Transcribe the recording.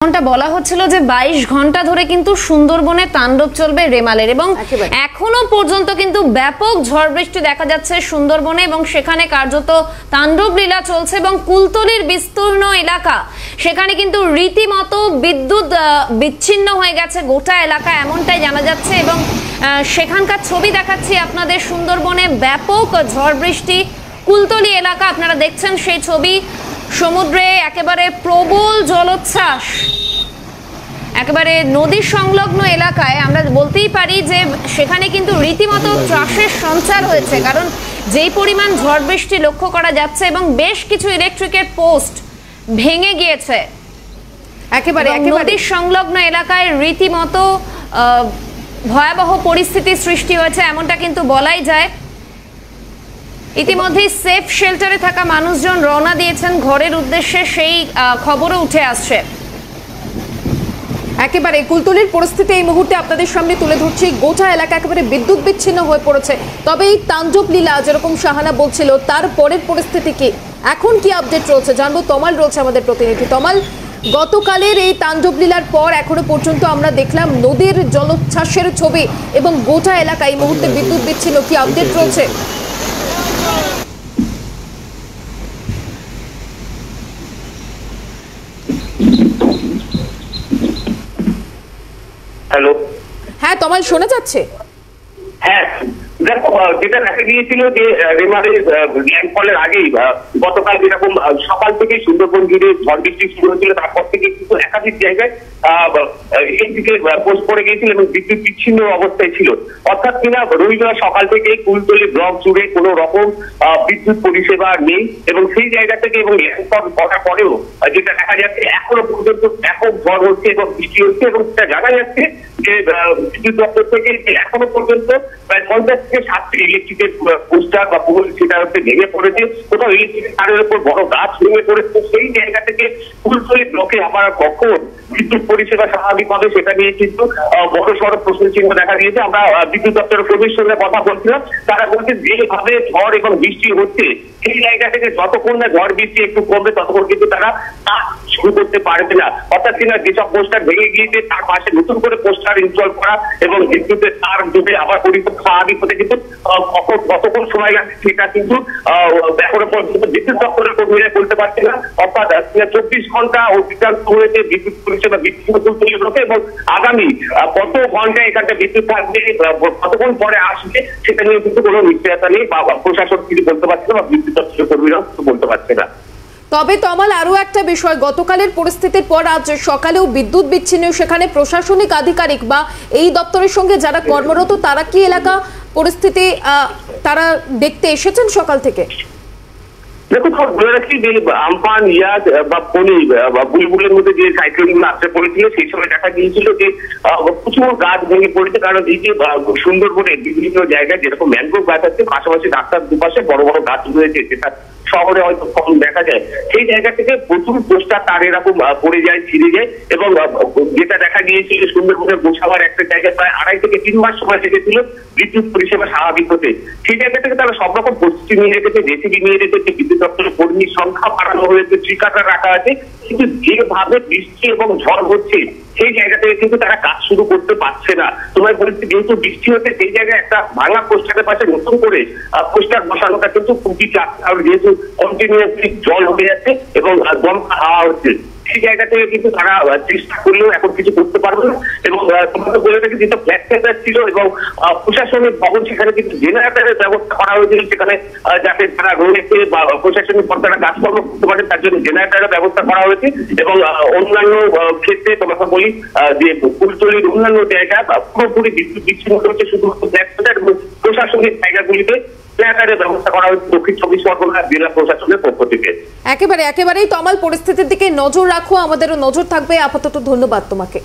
ঘন্টা বলা হচ্ছিল যে 22 ঘন্টা ধরে কিন্তু সুন্দরবনে তাণ্ডব চলবে রেমালের এবং এখনো পর্যন্ত কিন্তু ব্যাপক ঝড় বৃষ্টি দেখা যাচ্ছে সুন্দরবনে এবং সেখানে কার্যত তাণ্ডব লীলা চলছে এবং কুলতলির বিস্তীর্ণ এলাকা সেখানে কিন্তু রীতিমতো বিদ্যুৎ বিচ্ছিন্ন হয়ে গেছে গোটা এলাকা এমনটাই জানা যাচ্ছে এবং সেখানকার ছবি দেখাচ্ছি আপনাদের সুন্দরবনে ব্যাপক ঝড় বৃষ্টি কুলতলি এলাকা আপনারা দেখছেন সেই ছবি সমুদ্রে একেবারে প্রবল জলোচ্ছ্বাস একেবারে নদী সংলগ্ন এলাকায় আমরা বলতেই পারি যে সেখানে কিন্তু রীতিমতো ত্রাসের সঞ্চার হয়েছে কারণ যেই পরিমাণ ঝড় বৃষ্টি লক্ষ্য করা যাচ্ছে এবং বেশ কিছু ইলেকট্রিকের পোস্ট ভেঙে গিয়েছে একেবারে নদী সংলগ্ন এলাকায় রীতিমতো ভয়াবহ পরিস্থিতি সৃষ্টি হয়েছে এমনটা কিন্তু বলাই যায় ইতিমধ্যে সেফ শেল্টারে থাকা মানুষজন রওনা দিয়েছেন ঘরের উদ্দেশ্যে সেই খবরও উঠে আসছে একেবারে কুলতলির পরিস্থিতি এই মুহূর্তে আপনাদের সামনে তুলে ধরছি গোটা এলাকা একেবারে বিদ্যুৎ বিচ্ছিন্ন হয়ে পড়েছে তবে এই তাণ্ডব লীলা যেরকম শাহানা বলছিল তার পরের পরিস্থিতি কি এখন কি আপডেট রয়েছে জানবো তমাল রয়েছে আমাদের প্রতিনিধি তমাল গতকালের এই তাণ্ডব লীলার পর এখনো পর্যন্ত আমরা দেখলাম নদীর জলোচ্ছ্বাসের ছবি এবং গোটা এলাকা এই মুহূর্তে বিদ্যুৎ বিচ্ছিন্ন কি আপডেট রয়েছে হ্যালো হ্যাঁ তমাল শোনা যাচ্ছে হ্যাঁ দেখো যেটা দেখা গিয়েছিল যে রেমালের ল্যান্ডফলের আগেই গতকাল যেরকম সকাল থেকে সুন্দরবন ঘিরে ঝড় বৃষ্টি শুরু হয়েছিল তারপর থেকে কিন্তু একাধিক জায়গায় এই দিকে পোস্ট পড়ে গিয়েছিল এবং বিদ্যুৎ বিচ্ছিন্ন অবস্থায় ছিল অর্থাৎ কিনা রবিবার সকাল থেকে কুলতলি ব্লক জুড়ে কোনো রকম বিদ্যুৎ পরিষেবা নেই এবং সেই জায়গা থেকে এবং করার পরেও যেটা দেখা যাচ্ছে এখনো পর্যন্ত ব্যাপক ঝড় হচ্ছে এবং বৃষ্টি হচ্ছে এবং সেটা জানা যাচ্ছে যে বিদ্যুৎ দপ্তর থেকে এখনো পর্যন্ত প্রায় 50 থেকে 60টি ইলেকট্রিকের পোস্টার বা পোল সেটা হচ্ছে ভেঙে পড়েছে কোথাও ইলেকট্রিকের তারের উপর বড় গাছ ভেঙে পড়েছে সেই জায়গা থেকে কুলতলি ব্লকে আবার কখন বিদ্যুৎ পরিষেবা স্বাভাবিক হবে সেটা নিয়ে কিন্তু বড় সড় প্রশ্ন চিহ্ন দেখা দিয়েছে আমরা বিদ্যুৎ দপ্তরের কর্মীর সঙ্গে কথা বলছিলাম তারা বলছে যেভাবে ঝড় এবং বৃষ্টি হচ্ছে সেই জায়গা থেকে যতক্ষণ না ঝড় বৃষ্টি একটু কমবে ততক্ষণ কিন্তু তারা কাজ শুরু করতে পারবে না অর্থাৎ কিনা যেসব পোস্টার ভেঙে গিয়েছে তার পাশে নতুন করে পোস্টার ইনস্টল করা এবং বিদ্যুতের তার ডুবে আবার পরিপূর্ণ স্বাভাবিক হতে কিন্তু কতক্ষণ সময় লাগছে সেটা কিন্তু এখনো পর্যন্ত বিদ্যুৎ দপ্তরের কর্মীরা বলতে পারছে না অর্থাৎ 24 ঘন্টা অতিক্রান্ত হয়েছে বিদ্যুৎ পরিষেবা বিচ্ছিন্ন করতে এবং আগামী কত ঘন্টা এখানটা বিদ্যুৎ থাকবে কতক্ষণ পরে আসবে সেটা নিয়ে কিন্তু কোনো নিশ্চয়তা নেই বা প্রশাসন কিছু বলতে পারছে না বা বিদ্যুৎ দপ্তরের কর্মীরাও কিছু বলতে পারছে না তবে তমাল আরো একটা বিষয় গতকালের পরিস্থিতির পর আজ সকালেও বিদ্যুৎ বিচ্ছিন্ন সেখানে প্রশাসনিক আধিকারিক বা এই দপ্তরের সঙ্গে যারা কর্মরত তারা কি এলাকা পরিস্থিতি তারা দেখতে এসেছেন সকাল থেকে দেখুন বলে রাখি যে আমফান ইয়াদ বা ফণী বা বুলবুলের মধ্যে যে সাইক্লোনগুলো আসতে পড়েছিল সেই সময় দেখা গিয়েছিল যে প্রচুর গাছ ভেঙে পড়েছে কারণ এই যে সুন্দরবনে বিভিন্ন জায়গায় যেরকম ম্যানগ্রোভ গাছ আছে পাশাপাশি রাস্তার দুপাশে বড় বড় গাছ রয়েছে যেটা শহরে হয়তো কম দেখা যায় সেই জায়গা থেকে প্রচুর পোস্টার তার এরকম পড়ে যায় ছিঁড়ে যায় এবং যেটা দেখা গিয়েছিল সুন্দরবনের গোসাবার একটা জায়গায় প্রায় 2.5 থেকে 3 মাস সময় লেগেছিল বিদ্যুৎ পরিষেবা স্বাভাবিক হতে সেই জায়গা থেকে তারা সব রকম প্রস্তুতি নিয়ে রেখেছে জেসিবি নিয়ে রেখেছে বিদ্যুৎ দপ্তরের কর্মীর সংখ্যা বাড়ানো হয়েছে ট্রিকাটার রাখা আছে কিন্তু যেভাবে বৃষ্টি এবং ঝড় হচ্ছে সেই জায়গা থেকে কিন্তু তারা কাজ শুরু করতে পারছে না তোমায় বলছি যেহেতু বৃষ্টি হচ্ছে সেই জায়গায় একটা ভাঙা পোস্টারের পাশে নতুন করে পোস্টার বসানোটা কিন্তু খুবই চাপ কারণ যেহেতু কন্টিনিউয়াসলি জল হয়ে যাচ্ছে এবং দমকা হাওয়া হচ্ছে সেই জায়গা থেকে কিন্তু তারা চেষ্টা করলেও এখন কিছু করতে পারবে না এবং তোমাকে বলে থাকি যেটা ফ্ল্যাট সেন্টার ছিল এবং প্রশাসনিক ভবন সেখানে কিন্তু জেনারেটরের ব্যবস্থা করা হয়েছিল সেখানে যাতে যারা রয়েছে বা প্রশাসনিক কর্তারা কাজকর্ম করতে পারে তার জন্য জেনারেটরের ব্যবস্থা করা হয়েছে এবং অন্যান্য ক্ষেত্রে তোমাকে বলি যে কুলতলির অন্যান্য জায়গা পুরোপুরি বিদ্যুৎ বিচ্ছিন্ন হচ্ছে শুধুমাত্র ফ্ল্যাট সেন্টার এবং প্রশাসনিক জায়গাগুলিতে ব্যবস্থা করা হয়েছে দক্ষিণ 24 পরগনা জেলা প্রশাসনের পক্ষ থেকে একেবারেই তমাল পরিস্থিতির দিকে নজর রাখো আমাদেরও নজর থাকবে আপাতত ধন্যবাদ তোমাকে।